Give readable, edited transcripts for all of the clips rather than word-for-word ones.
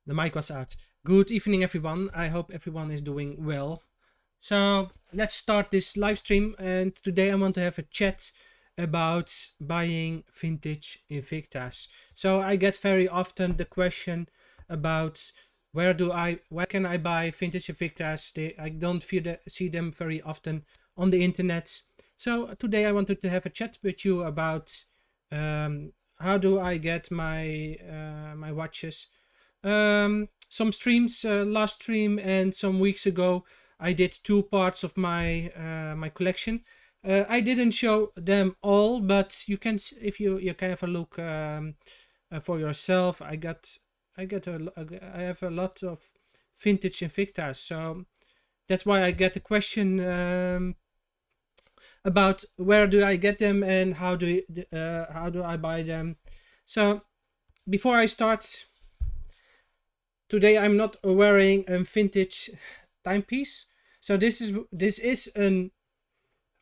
The mic was out. Good evening, everyone. I hope everyone is doing well. So let's start this live stream. And today I want to have a chat about buying vintage Invictas. So I get very often the question about where can I buy vintage Invictas? I don't see them very often on the internet. So today I wanted to have a chat with you about how do I get my watches. Some streams, last stream and some weeks ago, I did two parts of my collection. I didn't show them all, but you can, if you can have a look for yourself. I have a lot of vintage Invictas, so that's why I get the question about where do I get them and how do I buy them. So before I start. Today I'm not wearing a vintage timepiece, so this is an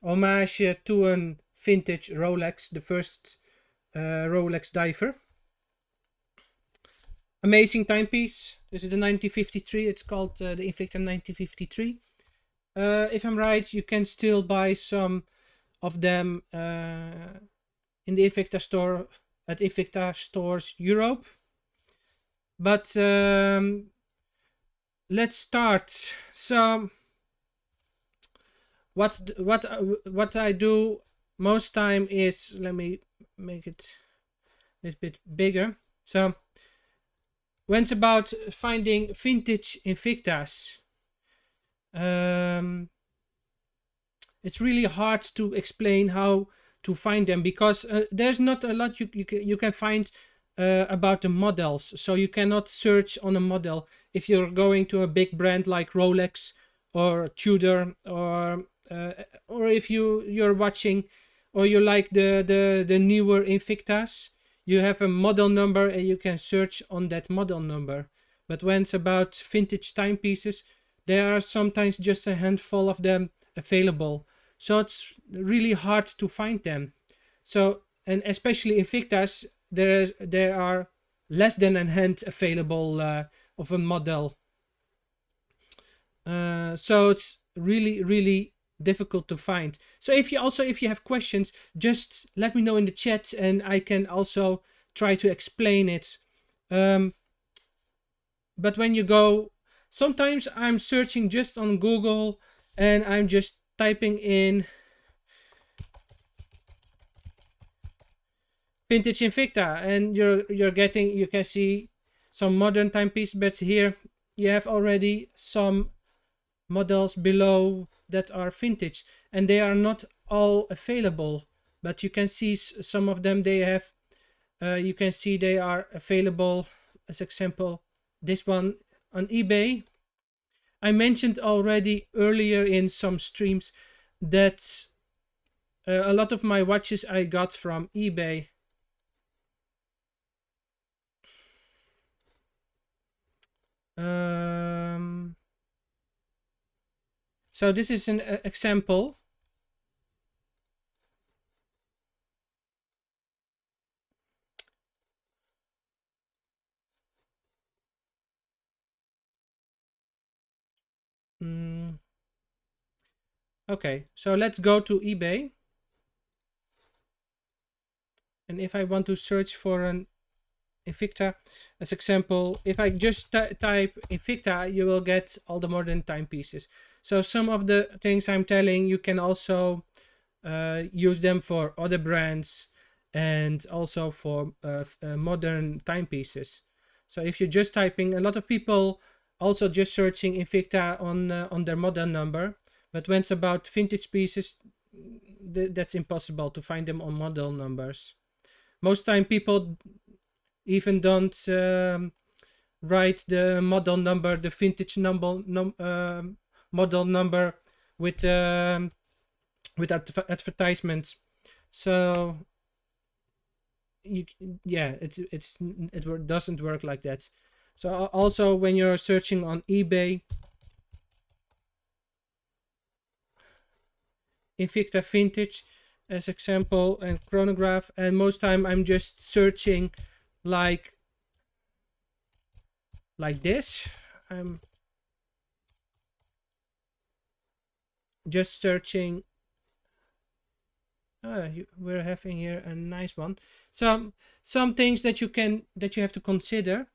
homage to a vintage Rolex, the first Rolex diver. Amazing timepiece. This is the 1953. It's called the Invicta 1953. If I'm right, you can still buy some of them in the Invicta store at Invicta stores Europe. But let's start. So what I do most time is, let me make it a little bit bigger. So when it's about finding vintage Invictas, it's really hard to explain how to find them because there's not a lot you can find about the models, so you cannot search on a model if you're going to a big brand like Rolex or Tudor, or if you're watching or you like the newer Invictas, you have a model number and you can search on that model number. But when it's about vintage timepieces, there are sometimes just a handful of them available, so it's really hard to find them. So, and especially Invictas, there are less than a hand available of a model, so it's really difficult to find. So if you have questions, just let me know in the chat and I can also try to explain it. But when you go, sometimes I'm searching just on Google and I'm just typing in vintage Invicta, and you're getting, you can see some modern timepiece, but here you have already some models below that are vintage, and they are not all available, but you can see some of them they have. You can see they are available. As example, this one on eBay. I mentioned already earlier in some streams that a lot of my watches I got from eBay. So this is an example. Okay, so let's go to eBay. And if I want to search for an Invicta, as example, if I just type Invicta, you will get all the modern timepieces. So some of the things I'm telling, you can also use them for other brands and also for modern timepieces. So if you're just typing, a lot of people also just searching Invicta on their model number, but when it's about vintage pieces, that's impossible to find them on model numbers. Most time people even don't write the model number, the vintage model number with advertisements. So it doesn't work like that. So also when you're searching on eBay, Invicta vintage as example and chronograph, and most time I'm just searching like like this. I'm just searching. We're having here a nice one. Some things that you have to consider.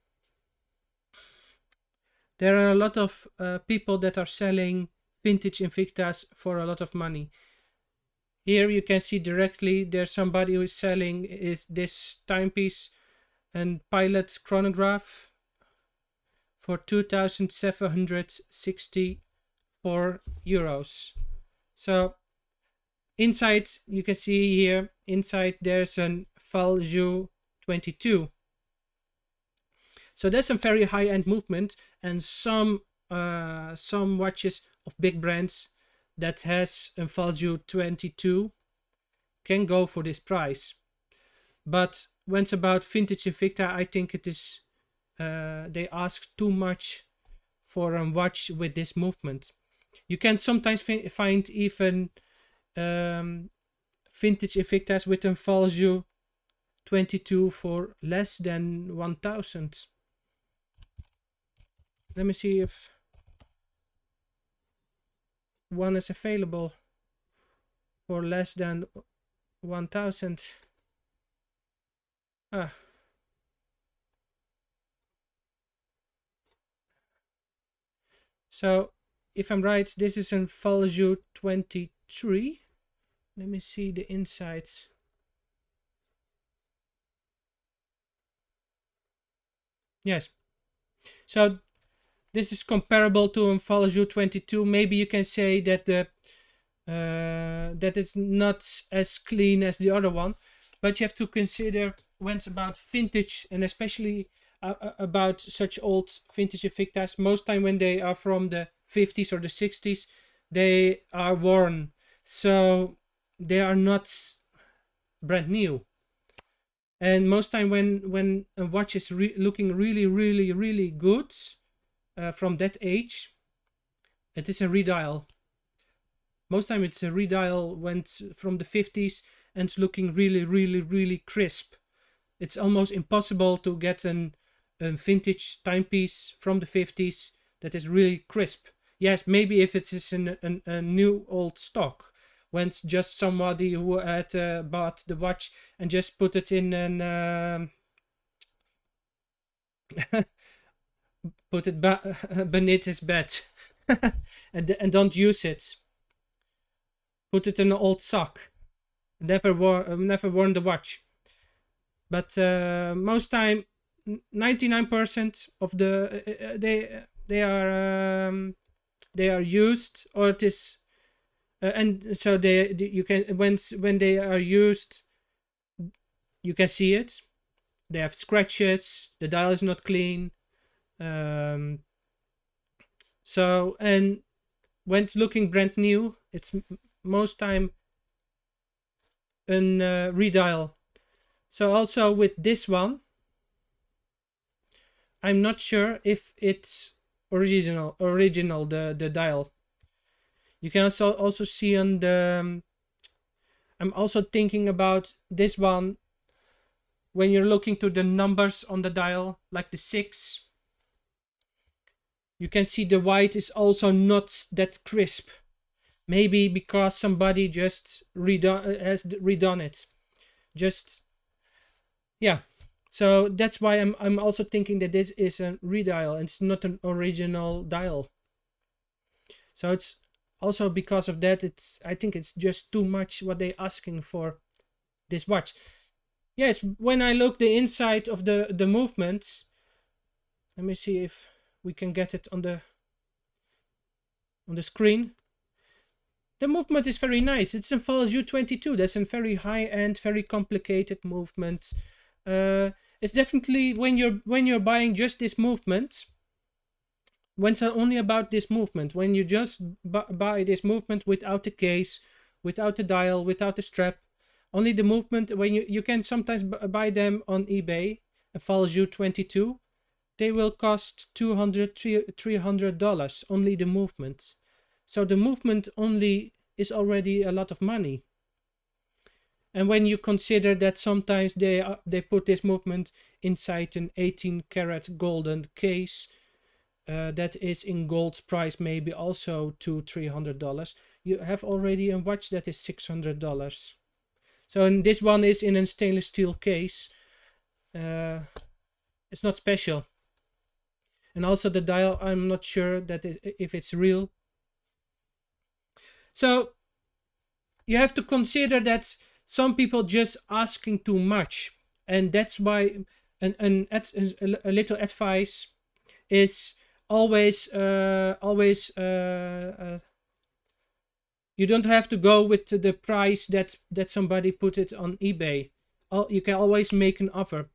There are a lot of people that are selling vintage Invictas for a lot of money. Here you can see directly there's somebody who is selling this timepiece and pilot chronograph for €2,764. So inside, you can see here, inside there's an Valjoux 22. So that's a very high-end movement, and some watches of big brands that has a Valjoux 22 can go for this price. But when it's about vintage Invicta, I think it is they ask too much for a watch with this movement. You can sometimes find even vintage Invictas with a Valjoux 22 for less than 1,000. Let me see if one is available for less than 1,000. So if I'm right, this is a Valjoux 23. Let me see the insides. Yes. So this is comparable to a Valjoux 22. Maybe you can say that that it's not as clean as the other one, but you have to consider when it's about vintage, and especially about such old vintage Invictas. Most time when they are from the 50s or the 60s, they are worn, so they are not brand new. And most time when a watch is looking really good from that age, it is a redial. Most time it's a redial went from the 50s and it's looking really crisp. It's almost impossible to get a vintage timepiece from the 50s that is really crisp. Yes, maybe if it is a new old stock, when it's just somebody who had bought the watch and just put it in an put it beneath his bed and don't use it. Put it in an old sock. Never worn the watch. But most time, 99% of the they are used, or it is, and so you can when they are used, you can see it. They have scratches. The dial is not clean. So, and when it's looking brand new, it's most time an redial. So also with this one, I'm not sure if it's original the dial. You can also see on the I'm also thinking about this one. When you're looking to the numbers on the dial, like the 6, you can see the white is also not that crisp. Maybe because somebody just has redone it. Just, yeah. So that's why I'm also thinking that this is a redial. It's not an original dial. So it's also because of that. I think it's just too much what they're asking for this watch. Yes, when I look the inside of the movements, let me see if we can get it on the screen. The movement is very nice. It's a Valjoux 22. That's a very high-end, very complicated movement. It's definitely when you're buying just this movement. When it's only about this movement, when you just buy this movement without the case, without the dial, without the strap, only the movement. When you can sometimes buy them on eBay, a Valjoux 22, they will cost $200-300 only the movement. So the movement only is already a lot of money. And when you consider that sometimes they put this movement inside an 18 karat golden case, that is in gold price, maybe also $200-300. You have already a watch that is $600. So and this one is in a stainless steel case. It's not special. And also the dial, I'm not sure that if it's real. So you have to consider that some people just asking too much, and that's why a little advice is always you don't have to go with the price that somebody put it on eBay. You can always make an offer,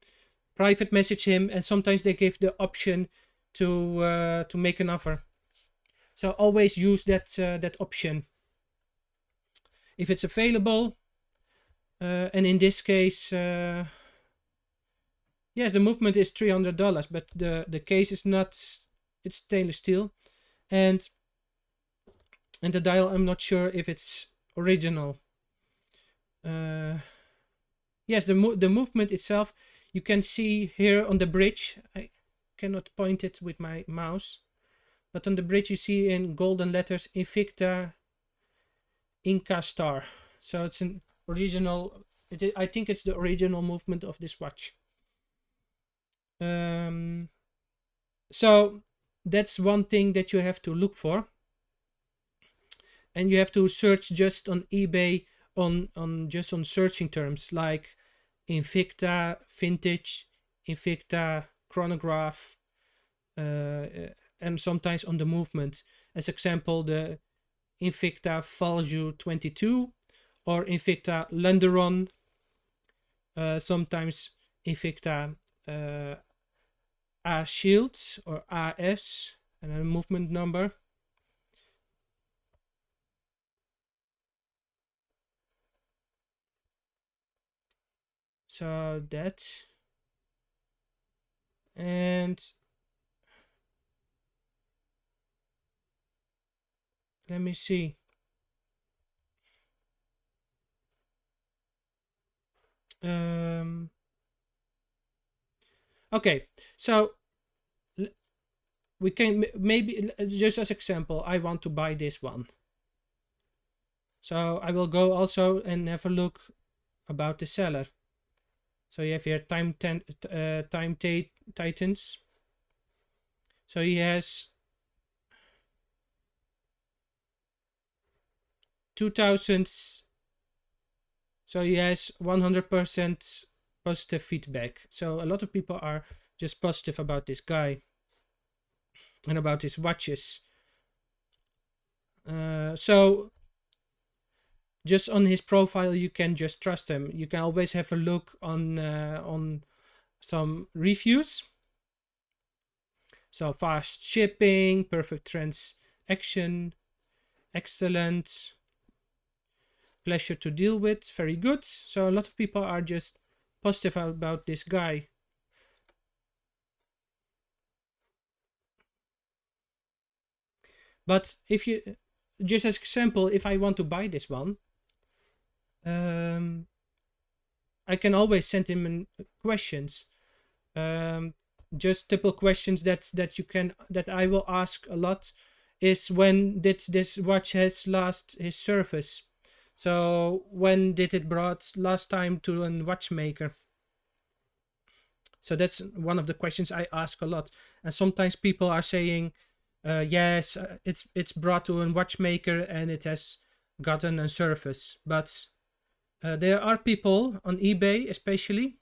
private message him, and sometimes they give the option to make an offer. So always use that option if it's available. And in this case, yes, the movement is $300, but the case is not. It's stainless steel, and the dial, I'm not sure if it's original. Yes, the movement itself, you can see here on the bridge. I cannot point it with my mouse, but on the bridge you see in golden letters Invicta Inca Star. So it's an original. I think it's the original movement of this watch. So that's one thing that you have to look for, and you have to search just on eBay on searching terms like Invicta vintage, Invicta chronograph, and sometimes on the movement. As example, the Invicta Value 22 or Invicta Lenderon, sometimes Invicta A Shield or AS, and a movement number. So that, and let me see. Okay, so we can maybe, just as example, I want to buy this one. So I will go also and have a look about the seller. So you have here Titans. So he has 2000. So he has 100% positive feedback. So a lot of people are just positive about this guy and about his watches. So just on his profile, you can just trust him. You can always have a look on some reviews. So fast shipping, perfect transaction, excellent, pleasure to deal with, very good. So a lot of people are just positive about this guy. But if you, just as example, if I want to buy this one, I can always send him questions. Just typical questions that I will ask a lot is, when did this watch has last his service? So when did it brought last time to a watchmaker? So that's one of the questions I ask a lot. And sometimes people are saying, yes, it's brought to a watchmaker and it has gotten a service. But there are people on eBay, especially,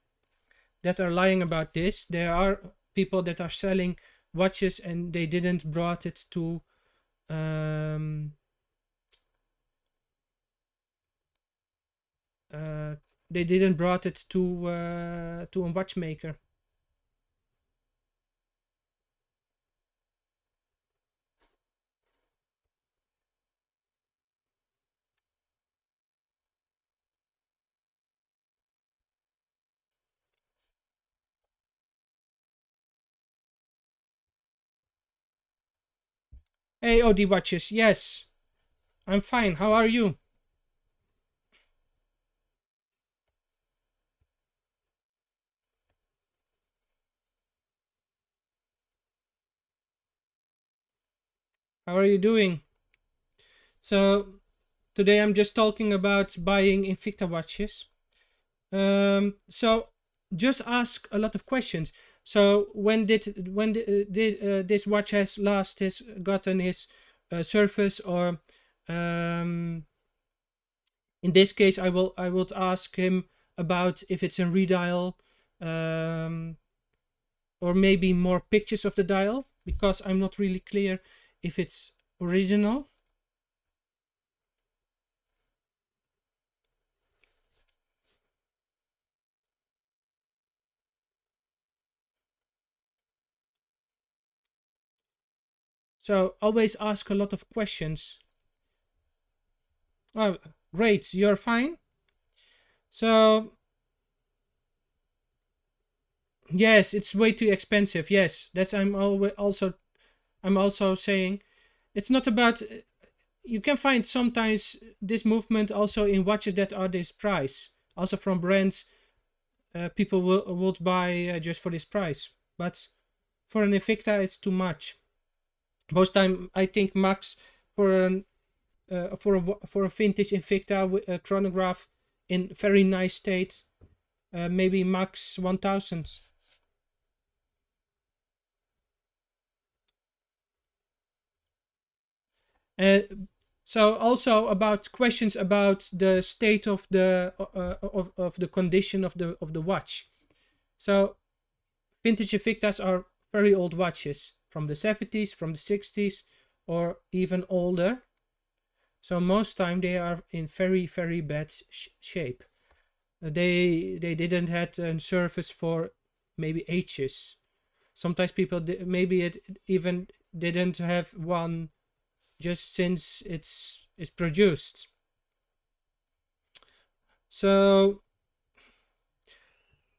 that are lying about this. There are people that are selling watches and they didn't brought it to they didn't brought it to a watchmaker. Hey, OD Watches, yes, I'm fine. How are you? How are you doing? So today I'm just talking about buying Invicta watches. So just ask a lot of questions. So when did this watch has last has gotten his service, or um, in this case I would ask him about if it's a redial, um, or maybe more pictures of the dial, because I'm not really clear if it's original. So always ask a lot of questions. Oh, great, you're fine. So yes, it's way too expensive. Yes, that's I'm also saying it's not about. You can find sometimes this movement also in watches that are this price, also from brands people would buy just for this price. But for an Invicta, it's too much. Most time, I think max for an for a vintage Invicta with a chronograph in very nice state, maybe max 1,000. Uh, so also about questions about the state of of the condition of the watch. So vintage Invictas are very old watches from the 70s, from the 60s, or even older. So most time they are in very bad shape. They didn't had a service for maybe ages. Sometimes people maybe it even didn't have one just since it's produced. So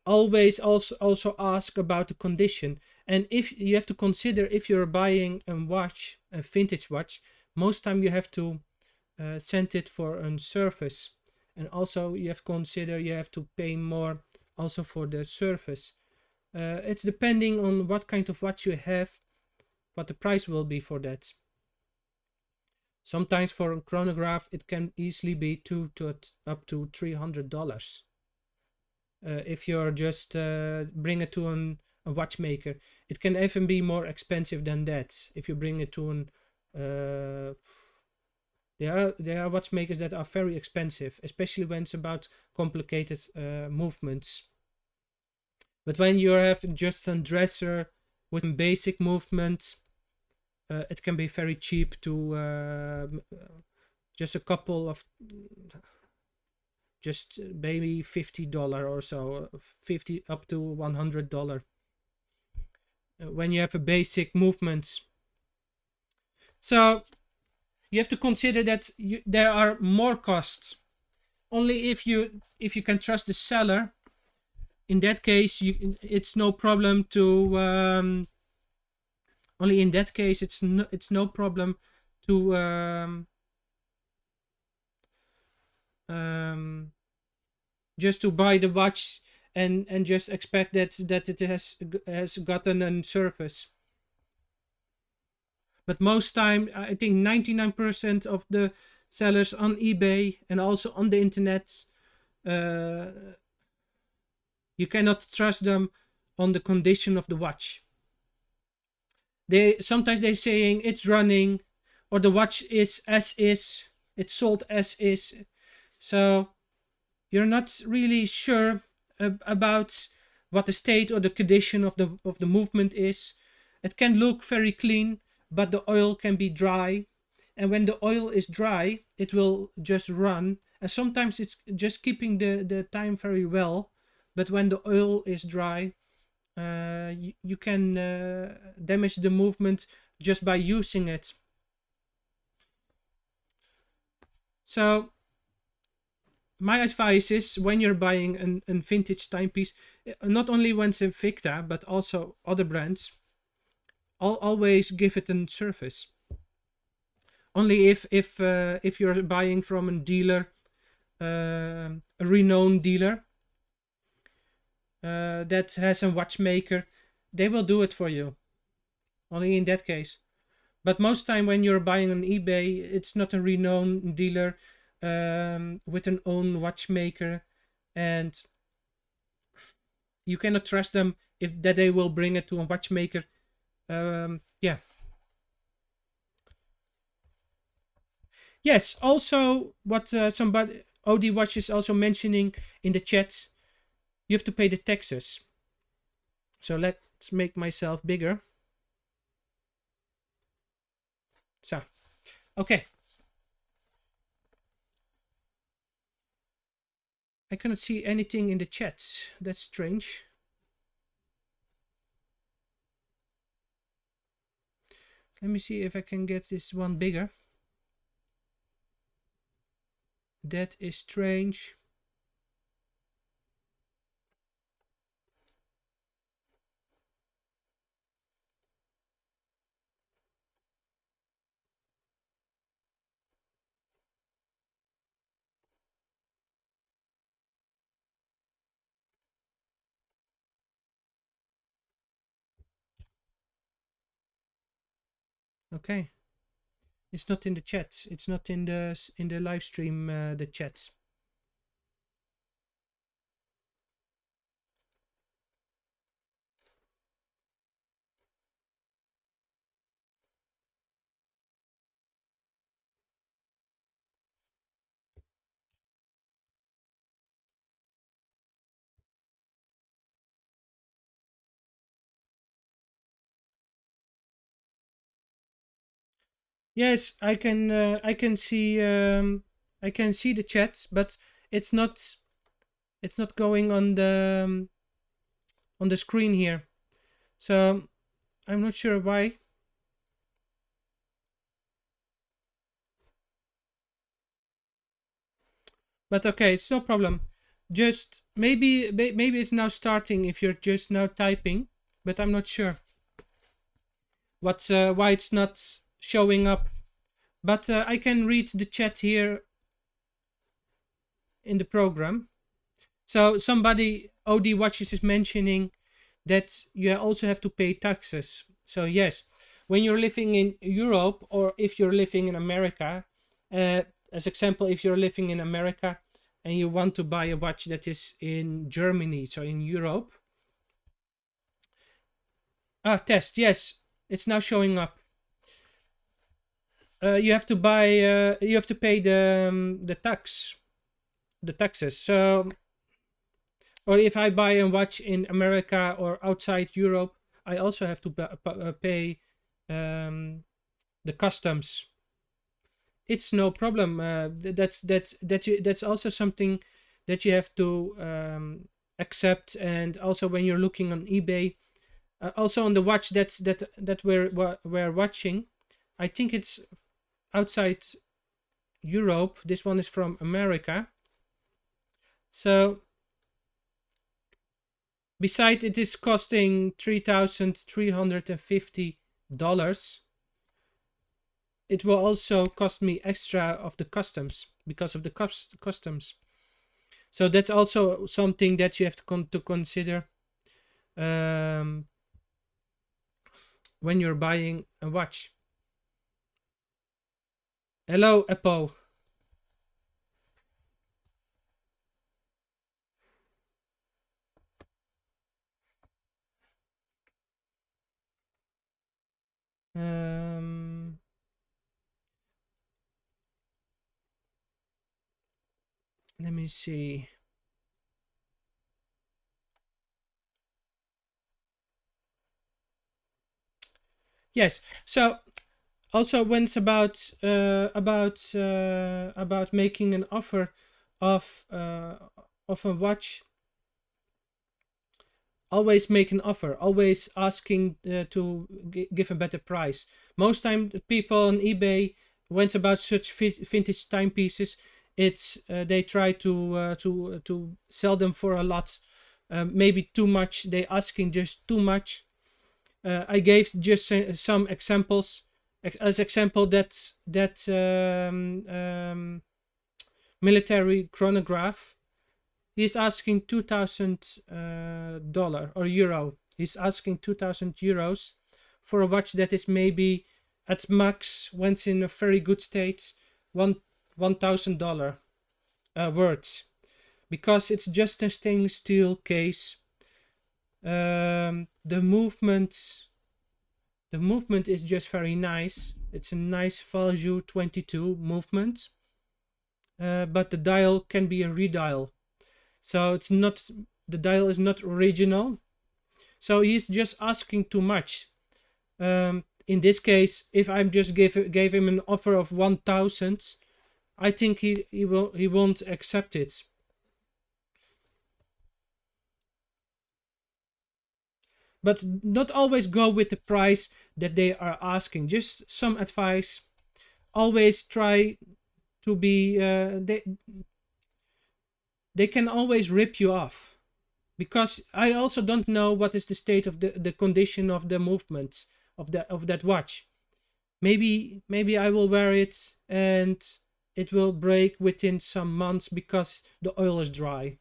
always also ask about the condition, and if you have to consider, if you're buying a watch, a vintage watch, most time you have to send it for a service, and also you have to consider you have to pay more also for the service. It's depending on what kind of watch you have, what the price will be for that. Sometimes for a chronograph it can easily be two to up to $300. If you're just bring it to a watchmaker, it can even be more expensive than that if you bring it to an there are watchmakers that are very expensive, especially when it's about complicated movements. But when you have just a dresser with basic movements, it can be very cheap to just a couple of just maybe $50 or so, 50 up to $100 when you have a basic movements. So you have to consider that there are more costs. Only if you can trust the seller, in that case it's no problem to only in that case it's no problem to um, just to buy the watch and just expect that it has gotten a service. But most time, I think 99% of the sellers on eBay and also on the internet, uh, you cannot trust them on the condition of the watch. They sometimes they're saying it's running, or the watch is as is, it's sold as is. So you're not really sure about what the state or the condition of the movement is. It can look very clean, but the oil can be dry, and when the oil is dry it will just run, and sometimes it's just keeping the time very well, but when the oil is dry, you can damage the movement just by using it. So my advice is, when you're buying a vintage timepiece, not only when it's Invicta but also other brands, always give it a service. Only if you're buying from a dealer, a renowned dealer that has a watchmaker, they will do it for you. Only in that case. But most time when you're buying on eBay, it's not a renowned dealer with an own watchmaker, and you cannot trust them if that they will bring it to a watchmaker. Yeah. Yes. Also, what somebody OD Watch is also mentioning in the chat, you have to pay the taxes. So let's make myself bigger. So, okay. I cannot see anything in the chat. That's strange. Let me see if I can get this one bigger. That is strange. Okay. It's not in the chat. It's not in the live stream, the chat. Yes, I can. I can see. I can see the chat, but it's not. It's not going on the screen here. So I'm not sure why. But okay, it's no problem. Just maybe it's now starting if you're just now typing, but I'm not sure what's why it's not showing up. But I can read the chat here in the program. So somebody OD Watches is mentioning that you also have to pay taxes. So yes, when you're living in Europe or if you're living in America, as example, if you're living in America and you want to buy a watch that is in Germany, so in Europe. Test, yes, it's now showing up. You have to buy. You have to pay the taxes. So, or if I buy a watch in America or outside Europe, I also have to pay the customs. It's no problem. That's also something that you have to accept. And also when you're looking on eBay, also on the watch that we're watching, I think it's outside Europe. This one is from America. So besides it is costing $3,350, it will also cost me extra of the customs because of the customs. So that's also something that you have to consider when you're buying a watch. Hello, Apple. Let me see. Yes. So also when it's about making an offer of a watch, always make an offer, always asking to give a better price. Most time the people on eBay, when it's about such vintage timepieces, it's they try to sell them for a lot, maybe too much. They asking just too much. I gave just some examples. As example, that military chronograph, he's asking $2,000 or euro. He's asking €2,000 for a watch that is maybe at max, once in a very good state, $1,000 worth, because it's just a stainless steel case. The movement is just very nice. It's a nice value 22 movement, but the dial can be a redial, so it's not, the dial is not original. So he's just asking too much. In this case, if I'm just gave him an offer of 1,000, I think he won't accept it. But not always go with the price that they are asking. Just some advice. Always try to be. They can always rip you off, because I also don't know what is the state of the condition of the movement of that watch. Maybe I will wear it and it will break within some months because the oil is dry.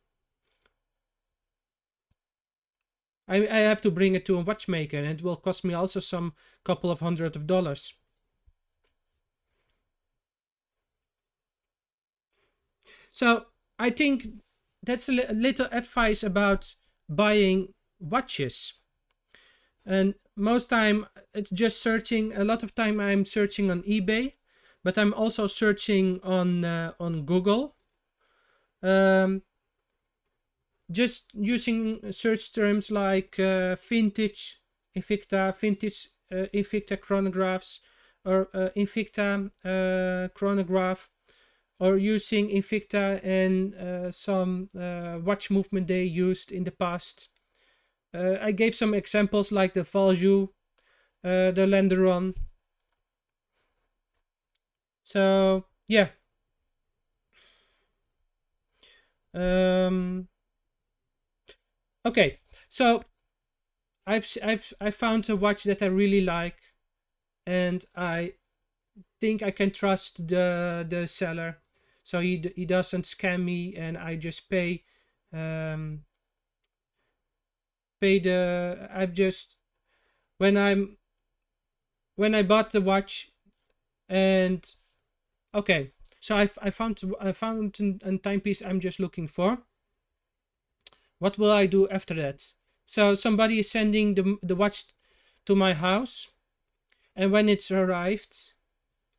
I have to bring it to a watchmaker, and it will cost me also some couple of $100. So I think that's a little advice about buying watches. And most time it's just searching. A lot of time I'm searching on eBay, but I'm also searching on Google. Just using search terms like vintage Invicta, vintage Invicta chronographs, or Invicta chronograph, or using Invicta and some watch movement they used in the past. I gave some examples like the Valjoux, the Landeron. So yeah. Okay, so I found a watch that I really like, and I think I can trust the seller. So he doesn't scam me, and I just pay the I've just when I bought the watch, and okay, so I found a timepiece I'm just looking for. What will I do after that? So somebody is sending the watch to my house, and when it's arrived,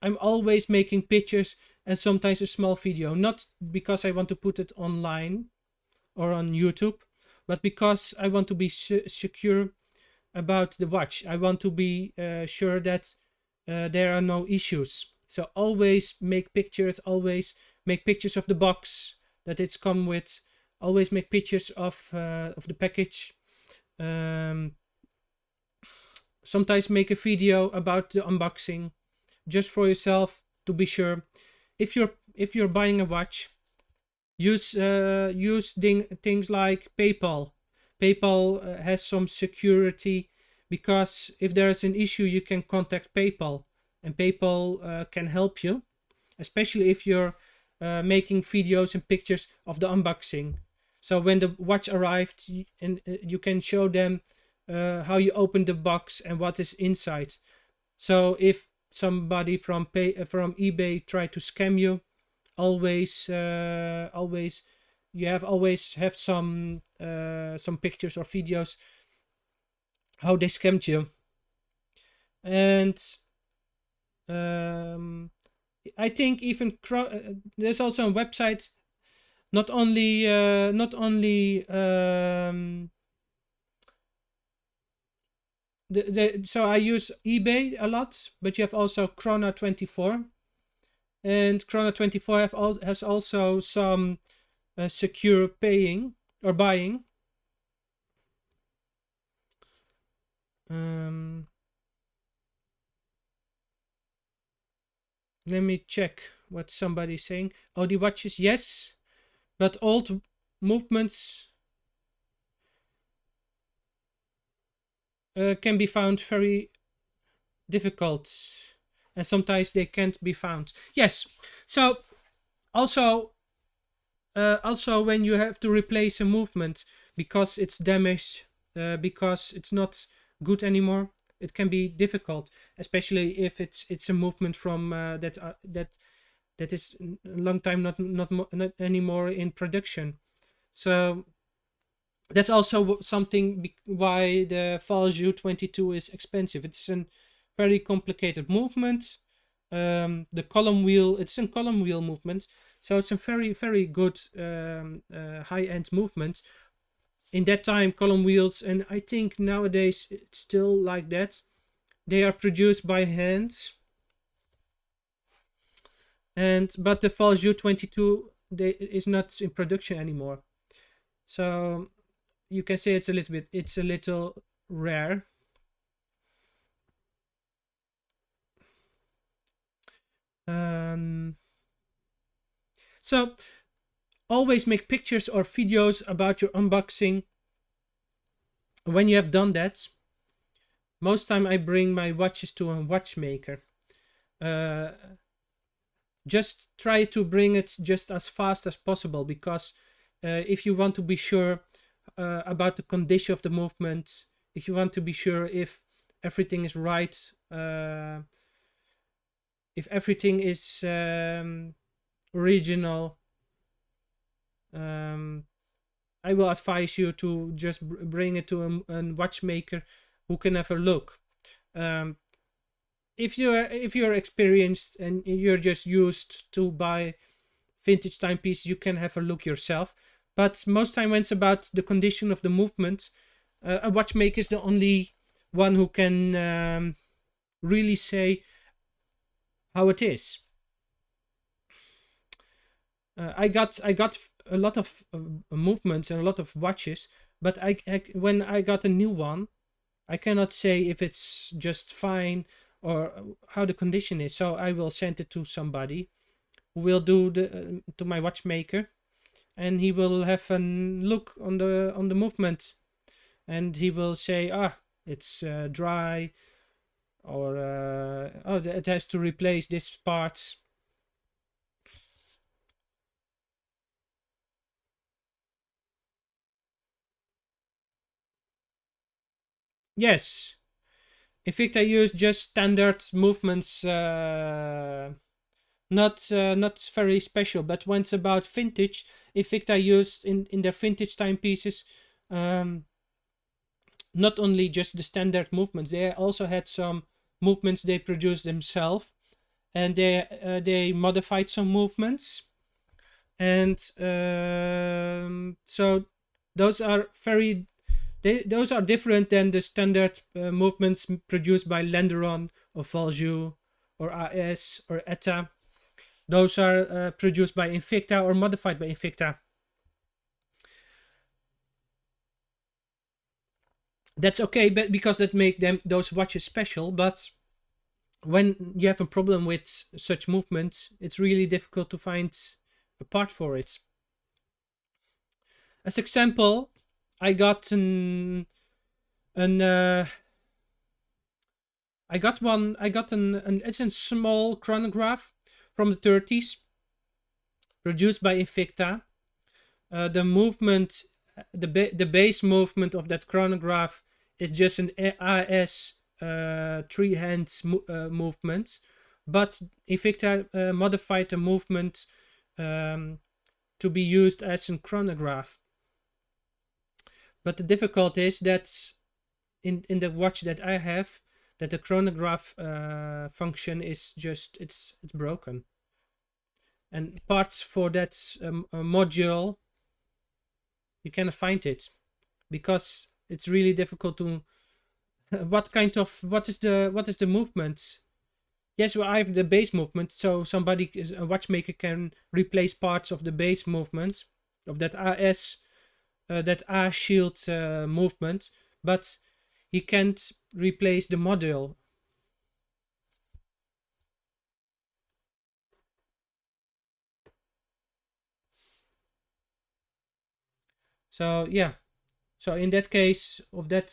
I'm always making pictures and sometimes a small video, not because I want to put it online or on YouTube, but because I want to be secure about the watch. I want to be sure that there are no issues. So always make pictures, always make pictures of the box that it's come with, always make pictures of the package. Sometimes make a video about the unboxing, just for yourself to be sure. If you're buying a watch, use things like PayPal. PayPal has some security, because if there's an issue, you can contact PayPal, and PayPal can help you, especially if you're making videos and pictures of the unboxing. So when the watch arrived, and you can show them how you open the box and what is inside. So if somebody from eBay try to scam you, always have some pictures or videos how they scammed you. And I think even there's also a website. Not only so I use eBay a lot, but you have also Chrono24, and Chrono24 has also some secure paying or buying. Let me check what somebody's saying. Oh, the watches, yes, but old movements can be found very difficult, and sometimes they can't be found. Yes, so also when you have to replace a movement because it's damaged, because it's not good anymore, it can be difficult, especially if it's a movement from that is a long time not anymore in production. So that's also something why the Valjoux 22 is expensive. It's a very complicated movement. The column wheel, it's a column wheel movement, so it's a very good high end movement. In that time, column wheels, and I think nowadays it's still like that. They are produced by hand, and but the Valjoux 22 is not in production anymore. So you can say it's a little rare. Um, so always make pictures or videos about your unboxing. When you have done that, most time I bring my watches to a watchmaker. Uh, just try to bring it just as fast as possible, because if you want to be sure about the condition of the movement, if you want to be sure if everything is right, if everything is original, um, I will advise you to just bring it to a watchmaker who can have a look. Um, if you're experienced and you're just used to buy vintage timepieces, you can have a look yourself. But most time when it's about the condition of the movement, a watchmaker is the only one who can really say how it is. I got a lot of movements and a lot of watches, but when I got a new one, I cannot say if it's just fine or how the condition is. So I will send it to somebody who will do the to my watchmaker, and he will have a look on the movement, and he will say, it's dry, or it has to replace this part. Yes, Invicta use just standard movements, not very special. But when it's about vintage, Invicta used in their vintage timepieces, um, not only just the standard movements, they also had some movements they produced themselves, and they modified some movements, and so those are those are different than the standard movements produced by Lenderon or Valjoux or AS or ETA. Those are produced by Invicta or modified by Invicta. That's okay, but because that make them those watches special. But when you have a problem with such movements, it's really difficult to find a part for it. As example, I got an I got one. I got an it's a small chronograph from the 30s, produced by Invicta. The movement, the base movement of that chronograph is just an AS three hands movement, but Invicta modified the movement to be used as a chronograph. But the difficulty is that in the watch that I have, that the chronograph function is just it's broken, and parts for that module you cannot find it, because it's really difficult to what is the movement. Yes, well, I have the base movement, so a watchmaker can replace parts of the base movement of that AS that A shield movement, but he can't replace the module. So yeah, so in that case of that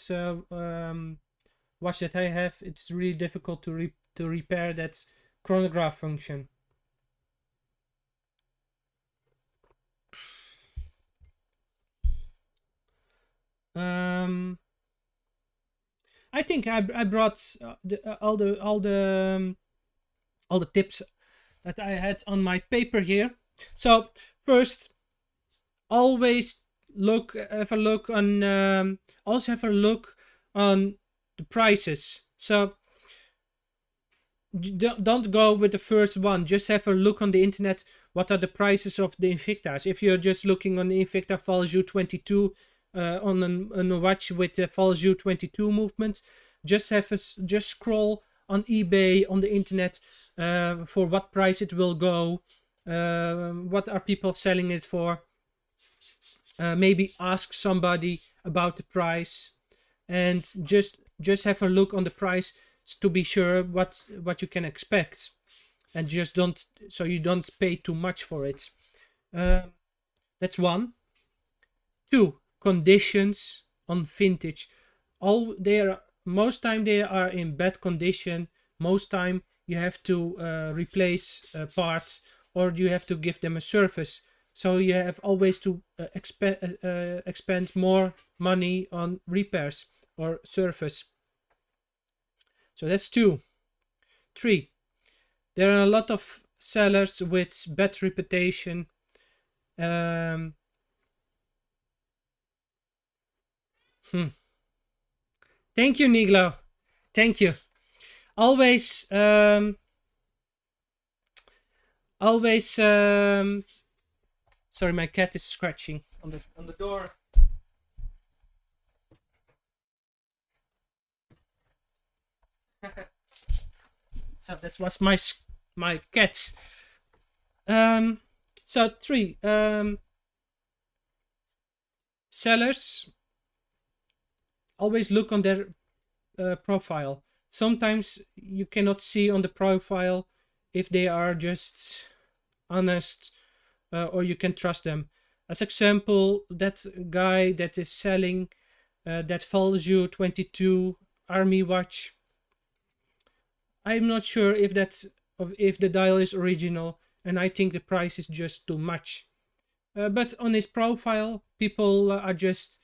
watch that I have, it's really difficult to repair that chronograph function. Um, I think I brought all the tips that I had on my paper here. So first, always have a look on also have a look on the prices. So don't go with the first one. Just have a look on the internet. What are the prices of the Invictas? If you're just looking on the Invicta Value 22 on a watch with the Value 22 movement, just just scroll on eBay on the internet for what price it will go. What are people selling it for? Maybe ask somebody about the price, and just have a look on the price to be sure what you can expect, and just don't so you don't pay too much for it. That's one. Two, conditions on vintage. Most time they are in bad condition. Most time you have to replace parts, or you have to give them a service. So you have always to expend more money on repairs or service. So that's two. Three, there are a lot of sellers with bad reputation. Um, Thank you, Niglo. Thank you. Always, always. Sorry, my cat is scratching on the door. So that was my cat. So three. Sellers always look on their profile. Sometimes you cannot see on the profile if they are just honest or you can trust them. As example, that guy that is selling that Value 22 army watch, I'm not sure if if the dial is original, and I think the price is just too much. But on his profile, people are just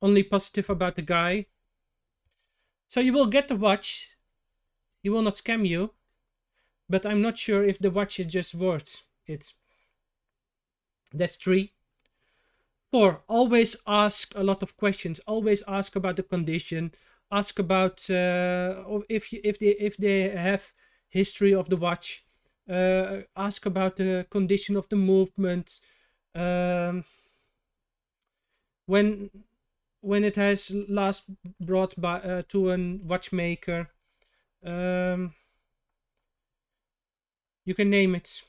only positive about the guy. So you will get the watch. He will not scam you. But I'm not sure if the watch is just worth it. That's three. Four, always ask a lot of questions. Always ask about the condition. Ask about if they have history of the watch. Ask about the condition of the movement. When it has last brought by to a watchmaker. You can name it.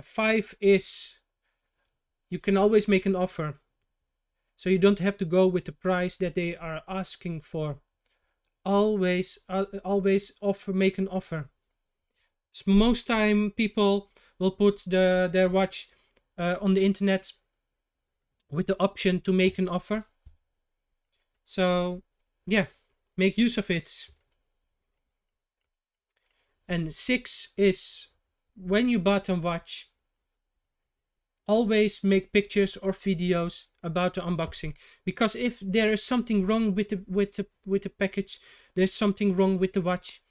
Five is you can always make an offer. So you don't have to go with the price that they are asking for. Always make an offer. So most time people will put their watch on the internet with the option to make an offer. So yeah, make use of it. And six is when you bought a watch, always make pictures or videos about the unboxing, because if there is something wrong with the package, there's something wrong with the watch,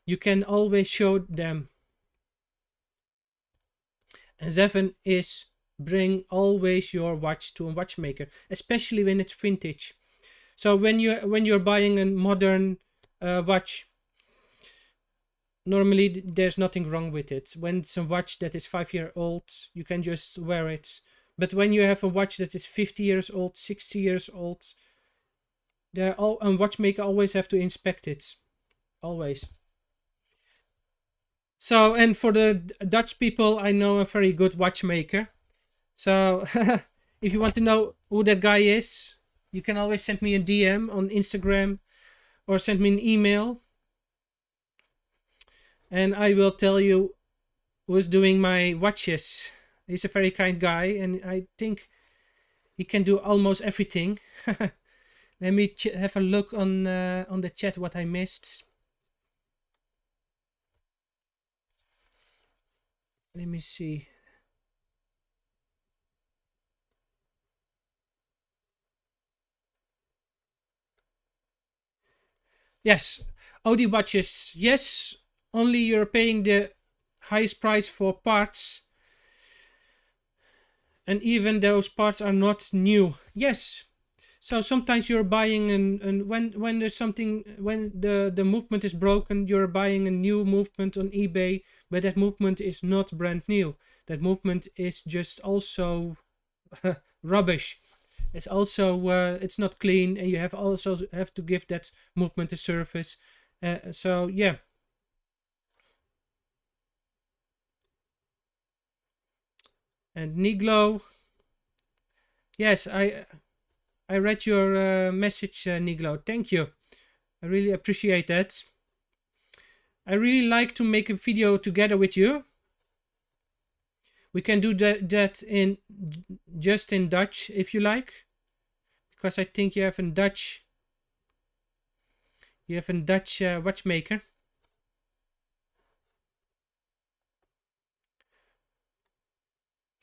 you can always show them. And seven is bring always your watch to a watchmaker, especially when it's vintage. So when you're buying a modern watch, normally there's nothing wrong with it. When it's a watch that is 5 years old, you can just wear it. But when you have a watch that is 50 years old, 60 years old, a watchmaker always have to inspect it. Always. So, and for the Dutch people, I know a very good watchmaker. So, if you want to know who that guy is, you can always send me a DM on Instagram or send me an email. And I will tell you who's doing my watches. He's a very kind guy, and I think he can do almost everything. Let me have a look on the chat what I missed. Let me see. Yes, OD watches. Yes, only you're paying the highest price for parts, and even those parts are not new. Yes. So sometimes you're buying and when there's something, when the movement is broken, you're buying a new movement on eBay, but that movement is not brand new. That movement is just also rubbish. It's also it's not clean, and you have also have to give that movement a service. So yeah. And Niglo, yes, I read your message, Niglo. Thank you. I really appreciate that. I really like to make a video together with you. We can do that in just in Dutch if you like, because I think you have a Dutch watchmaker.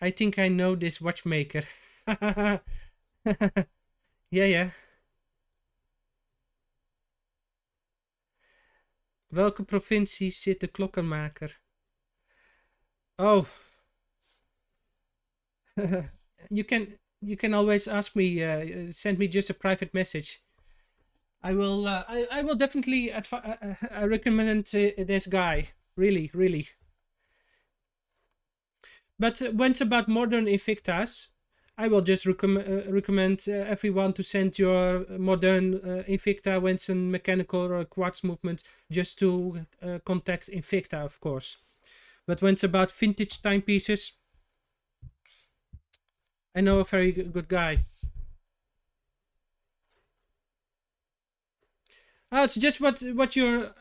I think I know this watchmaker. Ja, ja. Welke provincie zit de klokkenmaker? Oh. you can always ask me, send me just a private message. I will definitely I recommend this guy. Really, really. But when it's about modern Invictas, I will just recommend everyone to send your modern Invicta when it's a mechanical or quartz movement, just to contact Invicta, of course. But when it's about vintage timepieces, I know a very good guy. Oh, it's just what your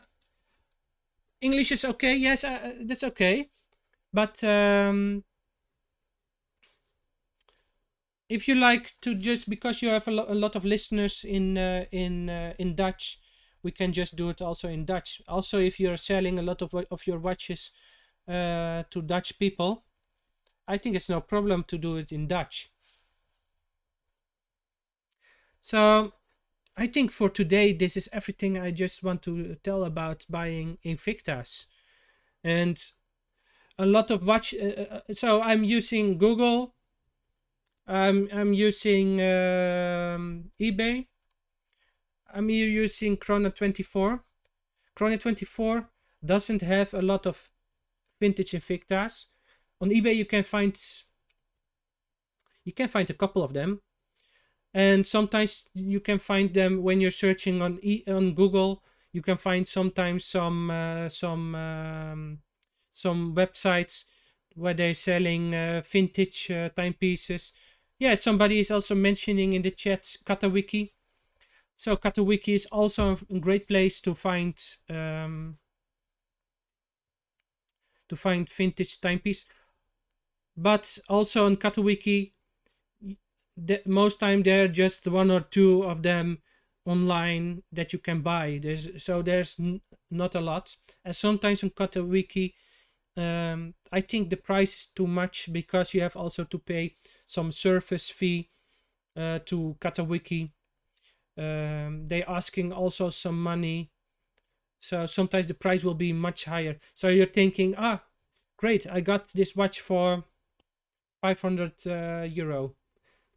English is okay. Yes, that's okay. But if you like to, just because you have a lot of listeners in Dutch, we can just do it also in Dutch. Also, if you're selling a lot of your watches to Dutch people, I think it's no problem to do it in Dutch. So I think for today, this is everything I just want to tell about buying Invictas. And a lot of watch. So I'm using Google. I'm using eBay. I'm using Chrono24. Chrono24 doesn't have a lot of vintage Invictas. On eBay you can find a couple of them, and sometimes you can find them when you're searching on Google. You can find sometimes some websites where they're selling vintage timepieces. Yeah, somebody is also mentioning in the chat Katawiki. So Katawiki is also a great place to find vintage timepiece. But also on Katawiki, most time there are just one or two of them online that you can buy. There's not a lot, and sometimes on Katawiki, I think the price is too much because you have also to pay some service fee to Katawiki. They asking also some money, so sometimes the price will be much higher. So you're thinking, great, I got this watch for 500 euro,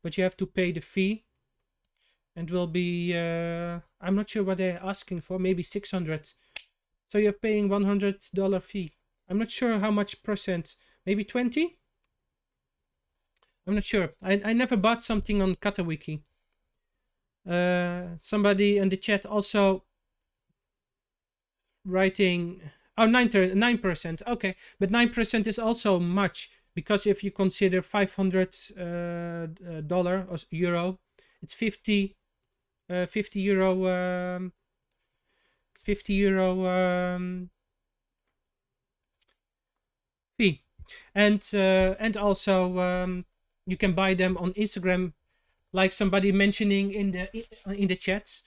but you have to pay the fee, and will be I'm not sure what they're asking for, maybe 600. So you're paying $100 fee. I'm not sure how much percent, maybe 20. I'm not sure. I never bought something on Katawiki. Somebody in the chat also writing, 9%. Okay, but 9% is also much, because if you consider $500 or euro, it's 50 euro 50 euro fee. And also you can buy them on Instagram, like somebody mentioning in the chats.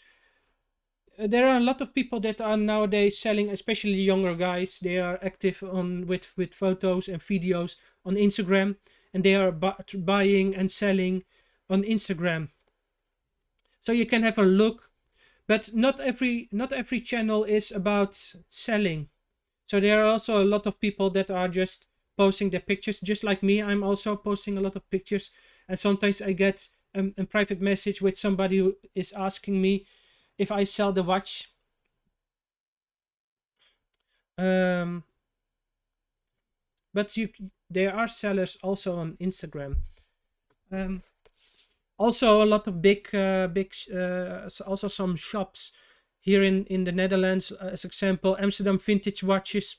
There are a lot of people that are nowadays selling, especially younger guys. They are active on with photos and videos on Instagram, and they are buying and selling on Instagram. So you can have a look, But not every channel is about selling. So there are also a lot of people that are just posting their pictures, just like me. I'm also posting a lot of pictures, and sometimes I get a private message with somebody who is asking me if I sell the watch. Um, but there are sellers also on Instagram. Um, Also, a lot of also some shops here in the Netherlands. As example, Amsterdam Vintage Watches,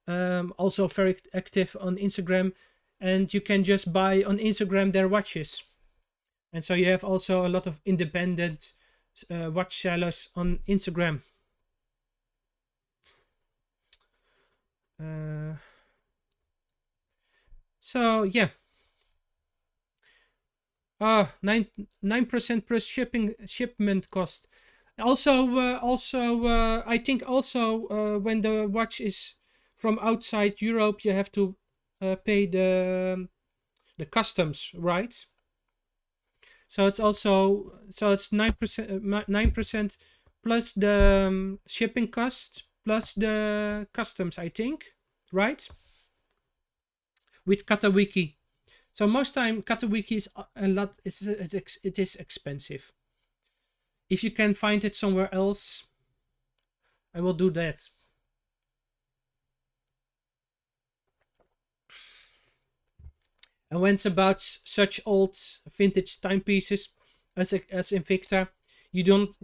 also very active on Instagram, and you can just buy on Instagram their watches. And so you have also a lot of independent watch sellers on Instagram. So yeah. 9% plus shipment cost. I think also when the watch is from outside Europe, you have to pay the customs, right? So it's 9% plus the shipping cost plus the customs, I think, right? With Katawiki. So most time Katawiki is a lot. It is expensive. If you can find it somewhere else, I will do that. And when it's about such old vintage timepieces as Invicta, you don't.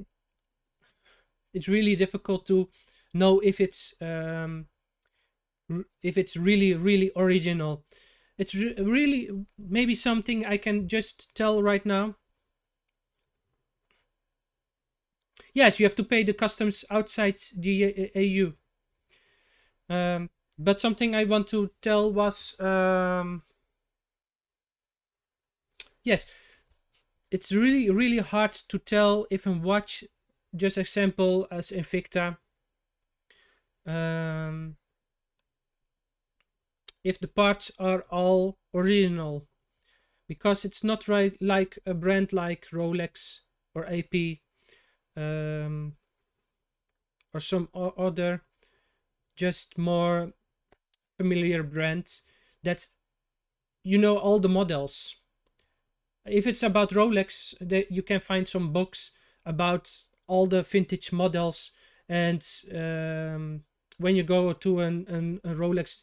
It's really difficult to know if it's really original. It's really maybe something I can just tell right now. Yes, you have to pay the customs outside the AU. But something I want to tell was yes, it's really hard to tell if a watch, just example as Invicta, if the parts are all original, because it's not right like a brand like Rolex or AP, or some other just more familiar brands that you know all the models. If it's about Rolex, you can find some books about all the vintage models, and when you go to a Rolex,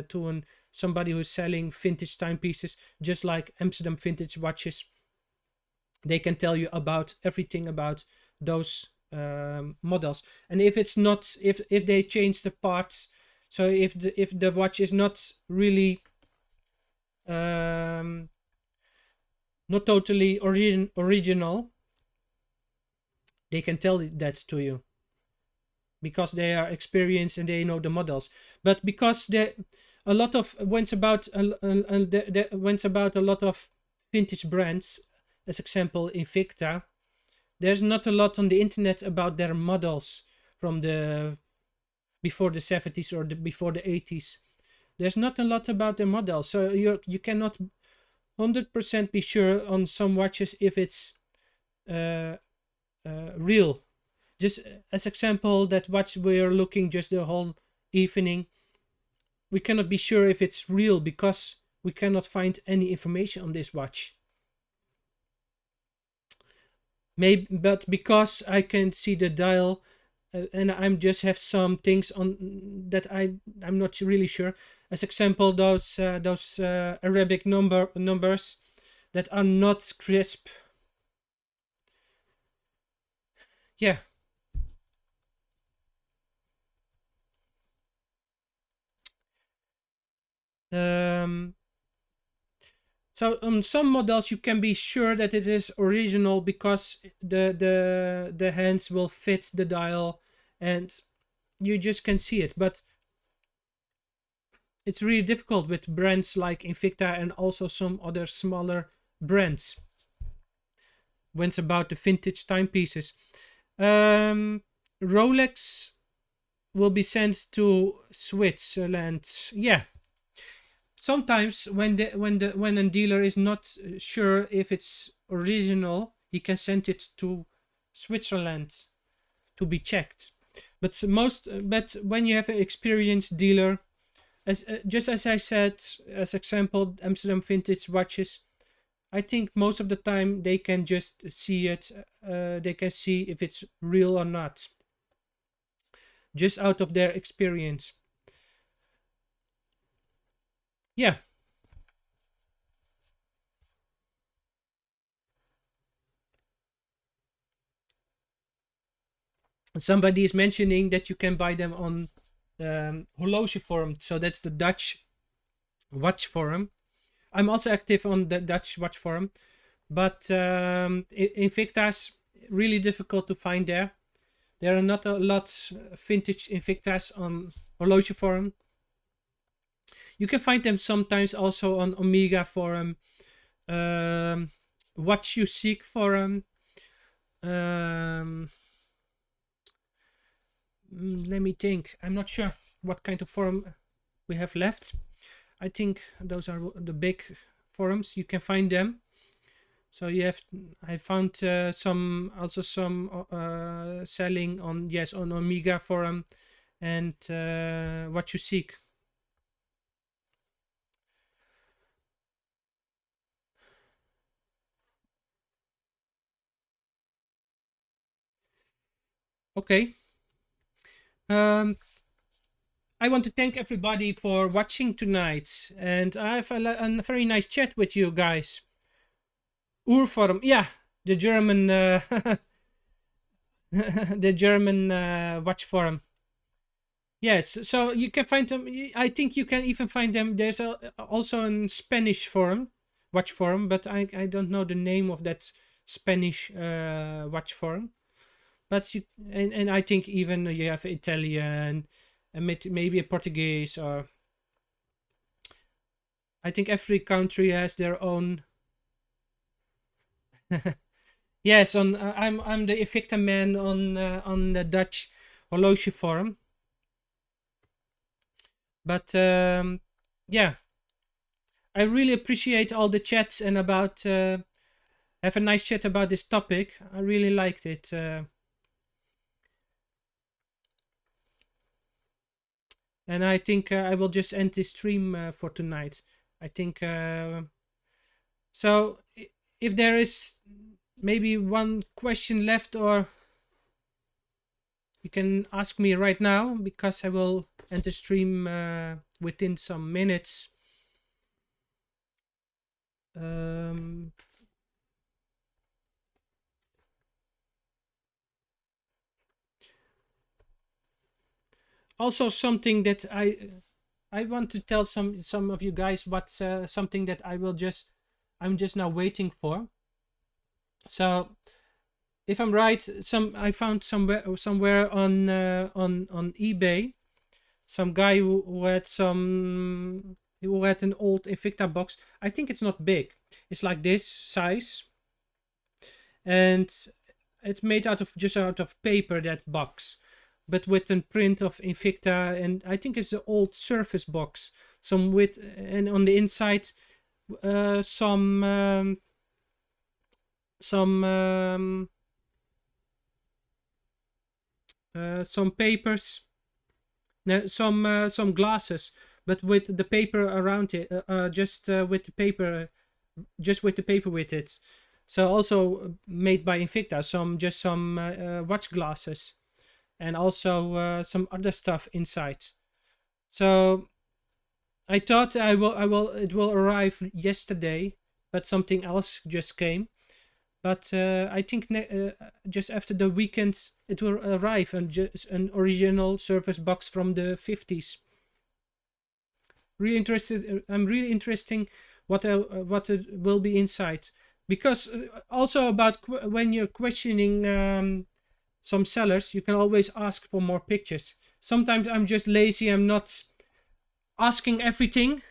to somebody who's selling vintage timepieces, just like Amsterdam Vintage Watches, they can tell you about everything about those models. And if it's not, if they change the parts, so if the watch is not really not totally original, they can tell that to you because they are experienced and they know the models. But because a lot of went about a lot of vintage brands, as example Invicta, there's not a lot on the internet about their models from the before the 70s or before the 80s. There's not a lot about the models, so you cannot 100% be sure on some watches if it's real. Just as example, that watch we're looking just the whole evening, we cannot be sure if it's real because we cannot find any information on this watch. Maybe, but because I can see the dial, and I'm just have some things on that I'm not really sure. As example, those Arabic numbers that are not crisp. Yeah. So on some models you can be sure that it is original because the hands will fit the dial and you just can see it. But it's really difficult with brands like Invicta and also some other smaller brands when it's about the vintage timepieces. Rolex will be sent to Switzerland. Yeah. Sometimes when a dealer is not sure if it's original, he can send it to Switzerland. to be checked. But when you have an experienced dealer, just as I said, as example, Amsterdam Vintage Watches, I think most of the time they can just see it. They can see if it's real or not, just out of their experience. Yeah. Somebody is mentioning that you can buy them on Horloge Forum. So that's the Dutch watch forum. I'm also active on the Dutch watch forum, but Invicta's really difficult to find there. There are not a lot vintage Invictas on Horloge Forum. You can find them sometimes also on Omega Forum, Watch You Seek Forum. Let me think. I'm not sure what kind of forum we have left. I think those are the big forums. You can find them. So I found some selling on Omega Forum and What You Seek. Okay. I want to thank everybody for watching tonight, and I have a very nice chat with you guys. Urforum, yeah, the German, the German watch forum. Yes, so you can find them. I think you can even find them. There's also a Spanish forum, watch forum, but I don't know the name of that Spanish watch forum. But and I think even you have Italian, and maybe a Portuguese, or I think every country has their own. Yes, I'm the Invicta man on the Dutch Horloge forum. But yeah, I really appreciate all the chats and about have a nice chat about this topic. I really liked it. And I think I will just end this stream for tonight. I think so. If there is maybe one question left, or you can ask me right now, because I will end the stream within some minutes. Also, something that I want to tell some of you guys what's something that I'm just now waiting for. So, if I'm right, I found somewhere on eBay, some guy who had an old Invicta box. I think it's not big. It's like this size, and it's made out of paper, that box, but with a print of Invicta, and I think it's an old Surface box. And on the inside, some papers, some glasses, but with the paper around it, just with the paper with it. So also made by Invicta, some watch glasses, and also some other stuff inside. So I thought it will arrive yesterday, but something else just came. But I think just after the weekend it will arrive, and just an original Surface box from the 50s. Really interested. I'm really interesting what it will be inside, because also about when you're questioning some sellers, you can always ask for more pictures. Sometimes I'm just lazy. I'm not asking everything,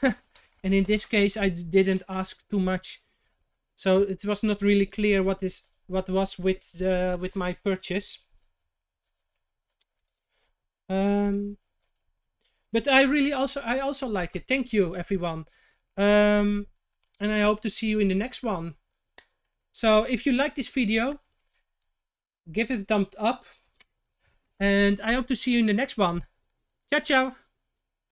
and in this case I didn't ask too much. So it was not really clear what was with my purchase. But I also like it. Thank you, everyone. And I hope to see you in the next one. So if you like this video, give it a thumbs up, and I hope to see you in the next one. Ciao, ciao.